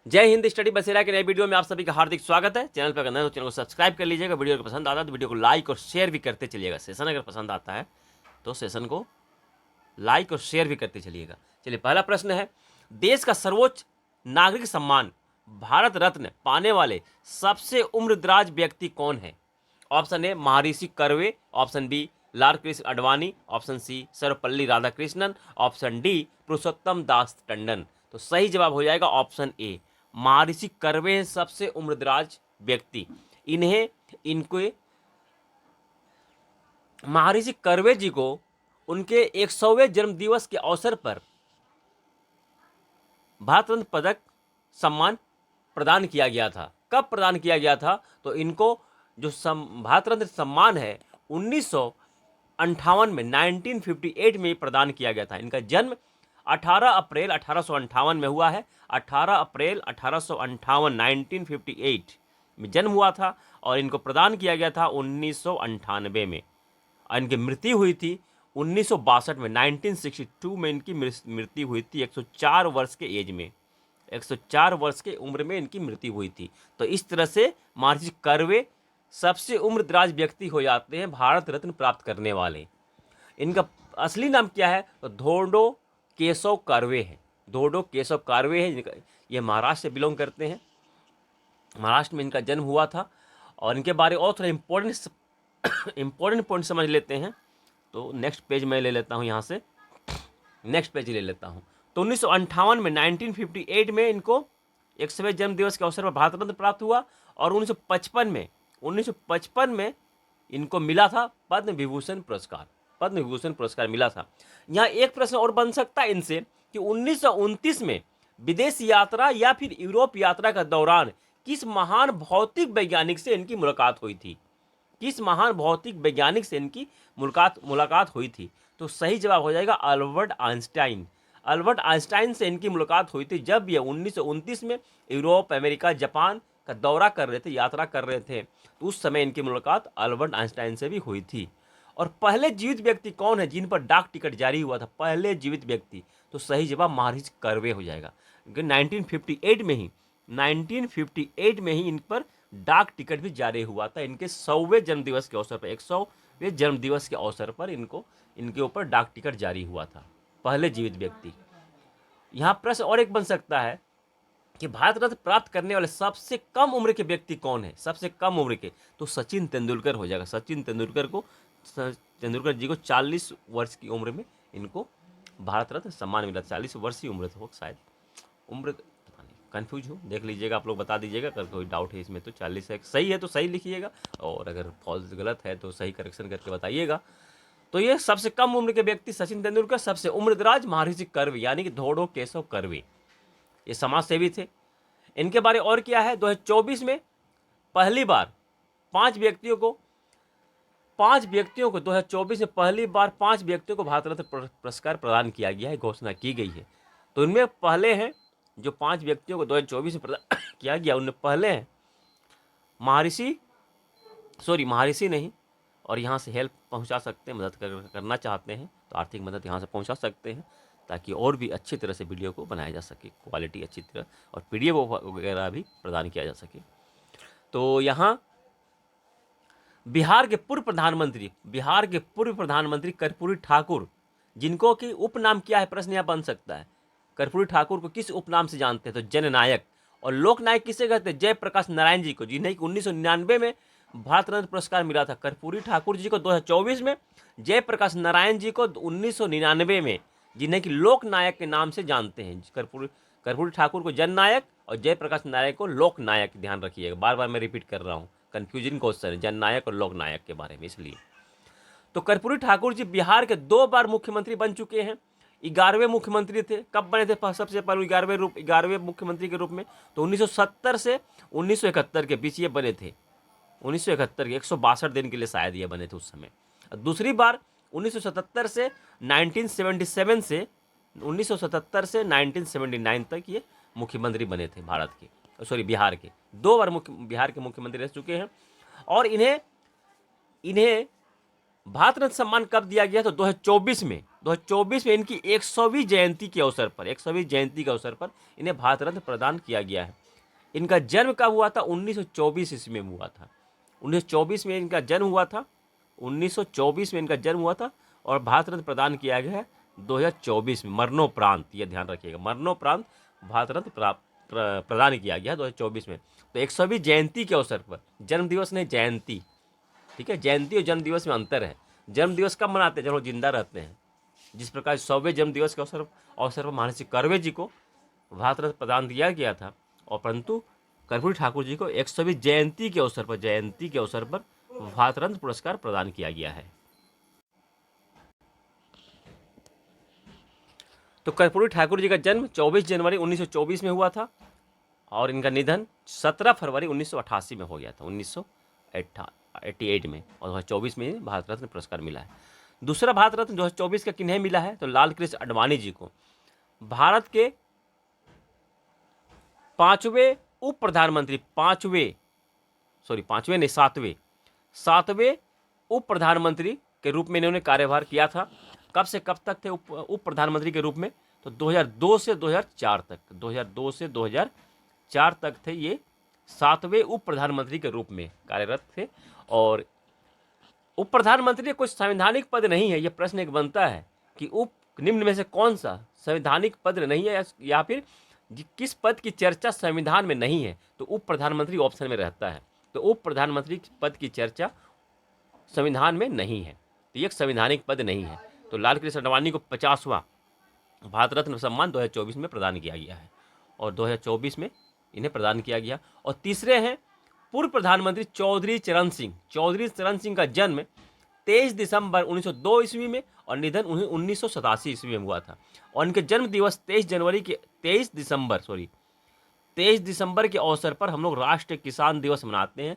जय हिंद। स्टडी बसेरा के नए वीडियो में आप सभी का हार्दिक स्वागत है। चैनल पर अगर नए हो तो चैनल को सब्सक्राइब कर लीजिएगा। वीडियो को पसंद आता है तो वीडियो को लाइक और शेयर भी करते चलिएगा। सेशन अगर पसंद आता है तो सेशन को लाइक और शेयर भी करते चलिएगा। चलिए, पहला प्रश्न है, देश का सर्वोच्च नागरिक सम्मान भारत रत्न पाने वाले सबसे उम्रदराज व्यक्ति कौन है? Option A Maharshi Karve, option B Lal Krishna Advani, option C Sarvepalli Radhakrishnan, option D Purushottam Das Tandon. तो सही जवाब हो जाएगा ऑप्शन ए, महर्षि कर्वे हैं सबसे उम्रदराज व्यक्ति। इन्हें इनके महर्षि कर्वे जी को उनके 100वें जन्मदिवस के अवसर पर भारत रत्न पदक सम्मान प्रदान किया गया था। कब प्रदान किया गया था? तो इनको जो भारत रत्न सम्मान है 1958 में 1958 में प्रदान किया गया था। इनका जन्म 18 अप्रैल 1858 में हुआ है। 18 अप्रैल 1858 1958 में जन्म हुआ था और इनको प्रदान किया गया था 1998 में। और इनकी मृत्यु हुई थी 1962 में, 1962 में इनकी मृत्यु हुई थी 104 वर्ष के एज में। 104 वर्ष के उम्र में इनकी मृत्यु हुई थी। तो इस तरह से महर्षि कर्वे सबसे उम्रदराज व्यक्ति हो जाते हैं भारत रत्न प्राप्त करने वाले। इनका असली नाम क्या है? तो धोंडो केशव कर्वे है। धोंडो केशव कर्वे है। ये महाराष्ट्र से बिलोंग करते हैं। महाराष्ट्र में इनका जन्म हुआ था। और इनके बारे और थोड़ा इंपॉर्टेंट पॉइंट समझ लेते हैं। तो नेक्स्ट पेज मैं ले लेता हूँ, यहाँ से नेक्स्ट पेज ले लेता हूँ। तो 1958 में 1958 में इनको 100वें जन्मदिवस के अवसर पर भारत रत्न प्राप्त हुआ। और 1955 में इनको मिला था पद्म विभूषण पुरस्कार। पद्म विभूषण पुरस्कार मिला था। यहाँ एक प्रश्न और बन सकता है इनसे कि 1929 में विदेश यात्रा या फिर यूरोप यात्रा का दौरान किस महान भौतिक वैज्ञानिक से इनकी मुलाकात हुई थी? किस महान भौतिक वैज्ञानिक से इनकी मुलाकात हुई थी? तो सही जवाब हो जाएगा अल्बर्ट आइंस्टाइन। अल्बर्ट आइंस्टाइन से इनकी मुलाकात हुई थी जब ये 1929 में यूरोप, अमेरिका, जापान का दौरा कर रहे थे, यात्रा कर रहे थे। तो उस समय इनकी मुलाकात अल्बर्ट आइंस्टाइन से भी हुई थी। और पहले जीवित व्यक्ति कौन है जिन पर डाक टिकट जारी हुआ था? पहले जीवित व्यक्ति, तो सही जवाब महर्षि कर्वे हो जाएगा। 1958 में ही इन पर डाक टिकट भी जारी हुआ था। इनके 100वें जन्मदिवस के अवसर पर, 100वें जन्मदिवस के अवसर पर इनके ऊपर डाक टिकट जारी हुआ था। पहले जीवित व्यक्ति। यहाँ प्रश्न और एक बन सकता है कि भारत रत्न प्राप्त करने वाले सबसे कम उम्र के व्यक्ति कौन है? सबसे कम उम्र के, तो सचिन तेंदुलकर हो जाएगा। सचिन तेंदुलकर जी को 40 वर्ष की उम्र में इनको भारत रत्न सम्मान मिला। 40 वर्ष की उम्र हो शायद, उम्र कंफ्यूज हो, देख लीजिएगा, आप लोग बता दीजिएगा अगर कोई डाउट है इसमें। तो 40 है, सही है तो सही लिखिएगा, और अगर फॉल्स गलत है तो सही करेक्शन करके बताइएगा। तो ये सबसे कम उम्र के व्यक्ति सचिन तेंदुलकर, सबसे उम्रदराज महर्षि कर्वे यानी कि धोंडो केशव कर्वे। ये समाज सेवी थे। इनके बारे और क्या है? 2024 में पहली बार 5 व्यक्तियों को 2024 में पहली बार 5 व्यक्तियों को भारत रत्न पुरस्कार प्रदान किया गया है, घोषणा की गई है। तो इनमें पहले हैं जो 5 व्यक्तियों को 2024 में प्रदान किया गया, उनमें पहले हैं महर्षि नहीं, और यहाँ से हेल्प पहुँचा सकते हैं, मदद करना चाहते हैं तो आर्थिक मदद यहाँ से पहुँचा सकते हैं, ताकि और भी अच्छी तरह से वीडियो को बनाया जा सके, क्वालिटी अच्छी तरह, और PDF वगैरह भी प्रदान किया जा सके। तो यहाँ बिहार के पूर्व प्रधानमंत्री कर्पूरी ठाकुर, जिनको कि उपनाम क्या है, प्रश्न यहाँ बन सकता है। कर्पूरी ठाकुर को किस उपनाम से जानते हैं? तो जननायक। और लोकनायक किसे कहते हैं? जयप्रकाश नारायण जी को, जिन्हें 1999 में भारत रत्न पुरस्कार मिला था। कर्पूरी ठाकुर जी को 2024 में, जयप्रकाश नारायण जी को 1999 में, जिन्हें कि लोकनायक के नाम से जानते हैं। कर्पूरी ठाकुर को जननायक और जयप्रकाश नारायण को लोकनायक, ध्यान रखिएगा, बार बार मैं रिपीट कर रहा हूँ, कन्फ्यूजन क्वेश्चन है जननायक और लोकनायक के बारे में, इसलिए। तो कर्पूरी ठाकुर जी बिहार के 2 बार मुख्यमंत्री बन चुके हैं। 11वें मुख्यमंत्री थे। कब बने थे सबसे पहले 11वें मुख्यमंत्री के रूप में? तो 1970 से 1971 के बीच ये बने थे। 1971 के 162 दिन के लिए शायद ये बने थे उस समय। दूसरी बार 1977 से 1979 तक ये मुख्यमंत्री बने थे भारत के, बिहार के। 2 बार बिहार के मुख्यमंत्री रह चुके हैं। और इन्हें भारत रत्न सम्मान कब दिया गया? तो 2024 में 2024 में इनकी 100वीं जयंती के अवसर पर 100वीं जयंती के अवसर पर इन्हें भारत रत्न प्रदान किया गया है। इनका जन्म कब हुआ था? 1924 ईस्वी में हुआ था। 1924 में इनका जन्म हुआ था। 1924 में इनका जन्म हुआ था और भारत रत्न प्रदान किया गया है 2024 में, मरणोपरांत। ये ध्यान रखिएगा, मरणोपरांत भारत रत्न प्रदान किया गया है 2024 में। तो 100वीं जयंती के अवसर पर, जन्म दिवस नहीं, जयंती, ठीक है। जयंती और जन्म दिवस में अंतर है। जन्म दिवस कब मनाते हैं? जब वो जिंदा रहते हैं। जिस प्रकार 100वें जन्म दिवस के अवसर पर महर्षि कर्वे जी को भारत रत्न प्रदान किया गया था, और परंतु कर्पूरी ठाकुर जी को 100वीं जयंती के अवसर पर भारत रत्न पुरस्कार प्रदान किया गया है। तो कर्पूरी ठाकुर जी का जन्म 24 जनवरी 1924 में हुआ था और इनका निधन 17 फरवरी 1988 में हो गया था, 1988 में, और 2024 में भारत रत्न पुरस्कार मिला है। दूसरा भारत रत्न 2024 का किन्हें मिला है? तो लाल कृष्ण आडवाणी जी को। भारत के पांचवें उप प्रधानमंत्री, सातवें उप प्रधानमंत्री के रूप में इन्होंने कार्यभार किया था। कब से कब तक थे उप प्रधानमंत्री के रूप में? तो 2002 से 2004 तक, 2002 से 2004 तक थे ये 7वें उप प्रधानमंत्री के रूप में कार्यरत थे। और उप प्रधानमंत्री कोई संवैधानिक पद नहीं है। यह प्रश्न एक बनता है कि निम्न में से कौन सा संवैधानिक पद नहीं है, या फिर किस पद की चर्चा संविधान में नहीं है? तो उप प्रधानमंत्री ऑप्शन में रहता है। तो उप प्रधानमंत्री पद की चर्चा संविधान में नहीं है, तो ये एक संवैधानिक पद नहीं है। तो लाल कृष्ण आडवाणी को 50वां भारत रत्न सम्मान 2024 में प्रदान किया गया है, और 2024 में इन्हें प्रदान किया गया। और तीसरे हैं पूर्व प्रधानमंत्री चौधरी चरण सिंह। चौधरी चरण सिंह का जन्म 23 दिसंबर 1902 ईस्वी में और निधन 1987 ईस्वी में हुआ था। और इनके जन्म दिवस 23 दिसंबर के अवसर पर हम लोग राष्ट्रीय किसान दिवस मनाते हैं,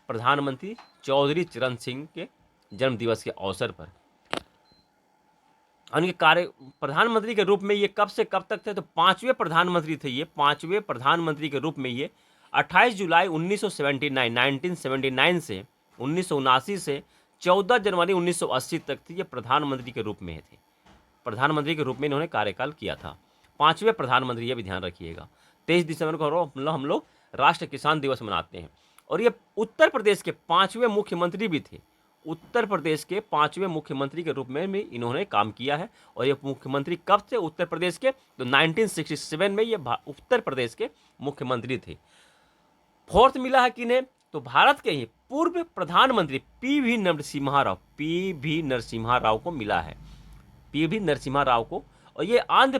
प्रधानमंत्री चौधरी चरण सिंह के जन्म दिवस के अवसर पर। और इनके प्रधानमंत्री के रूप में ये कब से कब तक थे? तो 5वें प्रधानमंत्री थे ये। 5वें प्रधानमंत्री के रूप में ये 28 जुलाई 1979 से 1979 से 14 जनवरी 1980 तक थे ये प्रधानमंत्री के रूप में थे। प्रधानमंत्री के रूप में इन्होंने कार्यकाल किया था। 5वें प्रधानमंत्री, ये भी ध्यान रखिएगा। 23 दिसंबर को हम लोग राष्ट्रीय किसान दिवस मनाते हैं। और ये उत्तर प्रदेश के 5वें मुख्यमंत्री भी थे। उत्तर प्रदेश के 5वें मुख्यमंत्री के रूप में भी इन्होंने काम किया है। और ये मुख्यमंत्री कब थे उत्तर प्रदेश के? तो 1967 में ये उत्तर प्रदेश के मुख्यमंत्री थे। फोर्थ मिला है किन्हें? तो भारत के ही पूर्व प्रधानमंत्री पीवी नरसिम्हा राव को मिला है, पीवी नरसिम्हा राव को। और ये आंध्र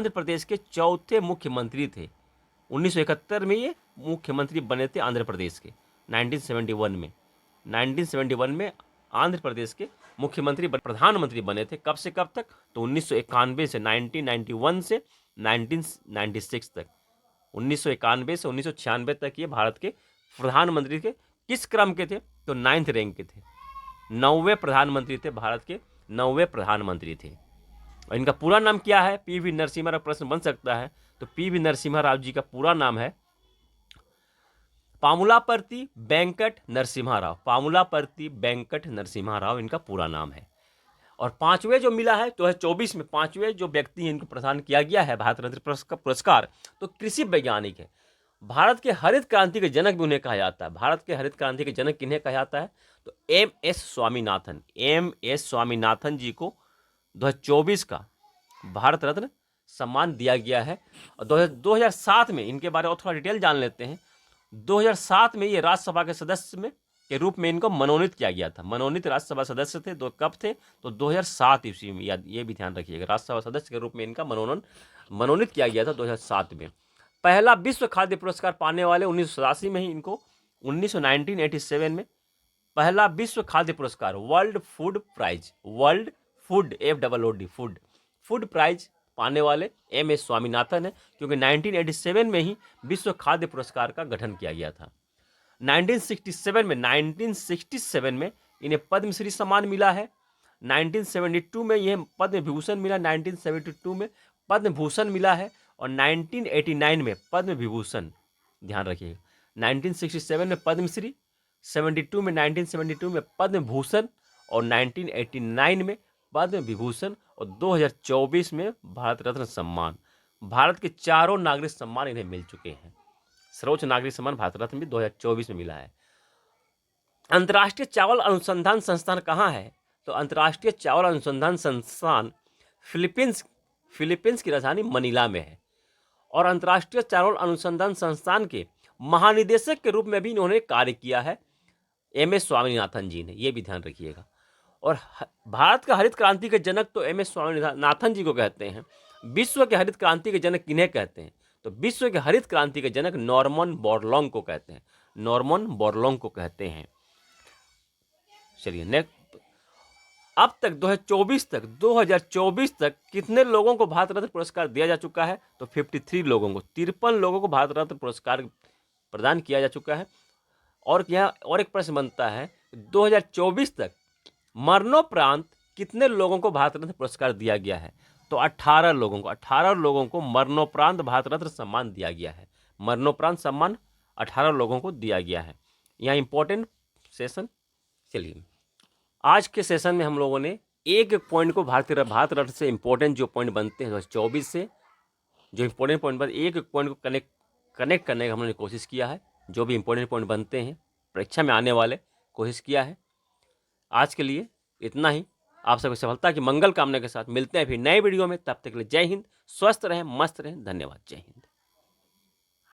प्रदेश के चौथे मुख्यमंत्री थे। 1971 में ये मुख्यमंत्री बने थे आंध्र प्रदेश के। 1971 में आंध्र प्रदेश के मुख्यमंत्री प्रधानमंत्री बने थे। कब से कब तक? तो 1991 से 1996 तक, 1991 से 1996 तक ये भारत के प्रधानमंत्री के किस क्रम के थे? तो 9th रैंक के थे। 9वें प्रधानमंत्री थे, भारत के 9वें प्रधानमंत्री थे। और इनका पूरा नाम क्या है? पीवी नरसिम्हा राव। प्रश्न बन सकता है। तो पीवी नरसिम्हा राव जी का पूरा नाम है पामुलापर्ती वेंकट नरसिम्हा राव। पामुलापर्ती वेंकट नरसिम्हा राव इनका पूरा नाम है। और 5वें जो मिला है 2024 में, 5वें जो व्यक्ति हैं इनको प्रदान किया गया है भारत रत्न पुरस्कार, तो कृषि वैज्ञानिक है। भारत के हरित क्रांति के जनक भी उन्हें कहा जाता है। भारत के हरित क्रांति के जनक किन्हें कहा जाता है? तो एम.एस. स्वामीनाथन जी को 2024 का भारत रत्न सम्मान दिया गया है। और 2007 में इनके बारे में थोड़ा डिटेल जान लेते हैं। 2007 में ये राज्यसभा के सदस्य में के रूप में इनको मनोनीत किया गया था। मनोनीत राज्यसभा सदस्य थे। कब थे? तो 2007 ईस्वी में। ये भी ध्यान रखिएगा, राज्यसभा सदस्य के रूप में इनका मनोनीत किया गया था 2007 में। पहला विश्व खाद्य पुरस्कार पाने वाले 1987 में ही इनको 1987 में पहला विश्व खाद्य पुरस्कार वर्ल्ड फूड प्राइज पाने वाले एम.एस. स्वामीनाथन है, क्योंकि 1987 में ही विश्व खाद्य पुरस्कार का गठन किया गया था। 1967 में इन्हें पद्मश्री सम्मान मिला है। 1972 में यह पद्म विभूषण मिला, 1972 में पद्म भूषण मिला है। और 1989 में पद्म विभूषण, ध्यान रखिएगा, 1967 में पद्मश्री, 1972 में पद्म भूषण और 1989 में बाद में विभूषण और 2024 में भारत रत्न सम्मान। भारत के चारों नागरिक सम्मान इन्हें मिल चुके हैं। सर्वोच्च नागरिक सम्मान भारत रत्न भी 2024 में मिला है। अंतर्राष्ट्रीय चावल अनुसंधान संस्थान कहाँ है? तो अंतर्राष्ट्रीय चावल अनुसंधान संस्थान फिलीपींस की राजधानी मनीला में है। और अंतर्राष्ट्रीय चावल अनुसंधान संस्थान के महानिदेशक के रूप में भी इन्होंने कार्य किया है एम.एस. स्वामीनाथन जी ने, ये भी ध्यान रखिएगा। और भारत का हरित क्रांति के जनक तो एम.एस. स्वामीनाथन जी को कहते हैं। विश्व के हरित क्रांति के जनक किन्हें कहते हैं? तो विश्व के हरित क्रांति के जनक नॉर्मन बोरलॉन्ग को कहते हैं। नॉर्मन बोरलॉन्ग को कहते हैं। चलिए नेक्स्ट, अब तक 2024 तक कितने लोगों को भारत रत्न पुरस्कार दिया जा चुका है? तो 53 लोगों को, 53 लोगों को भारत रत्न पुरस्कार प्रदान किया जा चुका है। और यह और एक प्रश्न बनता है, 2024 तक मरणोपरांत कितने लोगों को भारत रत्न पुरस्कार दिया गया है? तो 18 लोगों को मरणोपरांत भारत रत्न सम्मान दिया गया है। मरणोपरांत सम्मान 18 लोगों को दिया गया है। यहाँ इंपॉर्टेंट सेशन। चलिए, आज के सेशन में हम लोगों ने एक एक पॉइंट को भारत रत्न से इंपॉर्टेंट जो पॉइंट बनते हैं 2024 से जो इंपॉर्टेंट पॉइंट बनते एक एक पॉइंट को कनेक्ट करने का हम लोगों ने कोशिश किया है। जो भी इंपॉर्टेंट पॉइंट बनते हैं परीक्षा में आने वाले, कोशिश किया है। आज के लिए इतना ही। आप सबकी सफलता की मंगल कामना के साथ मिलते हैं फिर नए वीडियो में। तब तक के लिए जय हिंद, स्वस्थ रहें, मस्त रहें। धन्यवाद। जय हिंद।